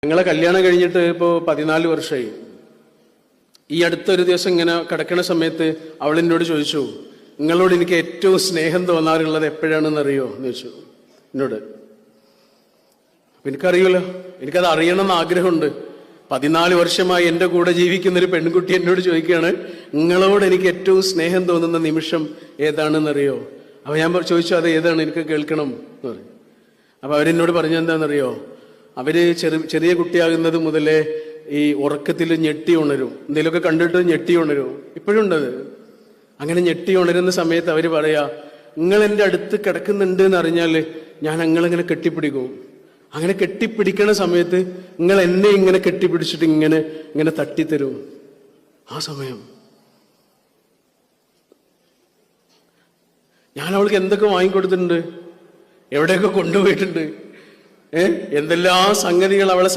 ഞങ്ങളെ കല്യാണം കഴിഞ്ഞിട്ട് ഇപ്പോൾ 14 വർഷമായി. ഈ അടുത്തൊരു ദിവസം ഇങ്ങനെ കിടക്കുന്ന സമയത്ത് അവൾ എന്നോട് ചോദിച്ചു, നിങ്ങളോട് എനിക്ക് ഏറ്റവും സ്നേഹം തോന്നാറുള്ളത് എപ്പോഴാണെന്ന് അറിയോ എന്ന് ചോദിച്ചു എന്നോട്. എനിക്കറിയുമല്ലോ, എനിക്കത് അറിയണമെന്ന് ആഗ്രഹമുണ്ട്. 14 വർഷമായി എൻ്റെ കൂടെ ജീവിക്കുന്നൊരു പെൺകുട്ടി എന്നോട് ചോദിക്കുകയാണ്, നിങ്ങളോട് എനിക്ക് ഏറ്റവും സ്നേഹം തോന്നുന്ന നിമിഷം ഏതാണെന്നറിയോ? അപ്പോൾ ഞാൻ ചോദിച്ചു, അത് ഏതാണ്, എനിക്ക് കേൾക്കണം എന്ന് പറയും. അപ്പോൾ അവരെന്നോട് പറഞ്ഞെന്താണെന്നറിയോ? അവര് ചെറിയ കുട്ടിയാകുന്നത് മുതലേ ഈ ഉറക്കത്തിൽ ഞെട്ടി ഉണരും, എന്തെങ്കിലുമൊക്കെ കണ്ടിട്ട് ഞെട്ടി ഉണരും. ഇപ്പോഴും ഉണ്ടത്. അങ്ങനെ ഞെട്ടി ഉണരുന്ന സമയത്ത് അവര് പറയാ, നിങ്ങൾ എൻ്റെ അടുത്ത് കിടക്കുന്നുണ്ട് എന്ന് അറിഞ്ഞാൽ ഞാൻ നിങ്ങളിങ്ങനെ കെട്ടിപ്പിടിക്കും. അങ്ങനെ കെട്ടിപ്പിടിക്കണ സമയത്ത് നിങ്ങൾ എന്നെ ഇങ്ങനെ കെട്ടിപ്പിടിച്ചിട്ട് ഇങ്ങനെ ഇങ്ങനെ തട്ടിത്തരും. ആ സമയം ഞാൻ അവൾക്ക് എന്തൊക്കെ വാങ്ങിക്കൊടുത്തിട്ടുണ്ട്, എവിടെയൊക്കെ കൊണ്ടുപോയിട്ടുണ്ട്, എന്തെല്ലാം സംഗതികൾ അവളെ